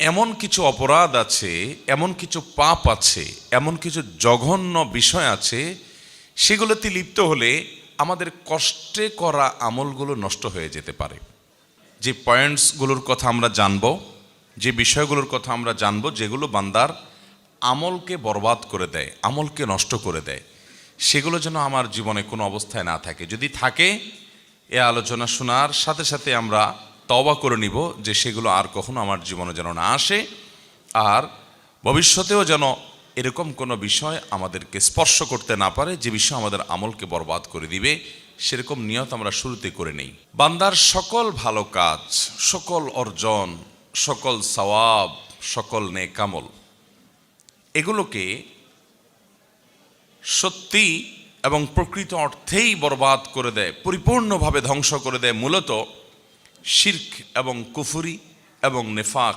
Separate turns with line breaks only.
এমন কিছু অপরাধ আছে, এমন কিছু পাপ আছে, এমন কিছু জঘন্য বিষয় আছে, সেগুলোতে লিপ্ত হলে আমাদের কষ্টে করা আমলগুলো নষ্ট হয়ে যেতে পারে। যে পয়েন্টসগুলোর কথা আমরা জানব, যে বিষয়গুলোর কথা আমরা জানব, যেগুলো বান্দার আমলকে বরবাদ করে দেয়, আমলকে নষ্ট করে দেয়, সেগুলো যেন আমার জীবনে কোনো অবস্থায় না থাকে। যদি থাকে, এ আলোচনা শোনার সাথে সাথে আমরা তওবা করে নিব যে সেগুলো আর কখনো আমার জীবনে যেন না আসে, আর ভবিষ্যতেও যেন এরকম কোনো বিষয় আমাদেরকে স্পর্শ করতে না পারে যে বিষয় আমাদের আমলকে বরবাদ করে দিবে। সেরকম নিয়ত আমরা শুরুতে করে নেই। বান্দার সকল ভালো কাজ, সকল অর্জন, সকল সওয়াব, সকল নেক আমল, এগুলোকে সত্যি এবং প্রকৃত অর্থেই বরবাদ করে দেয়, পরিপূর্ণভাবে ধ্বংস করে দেয় মূলত শিরক এবং কুফরি এবং নেফাক।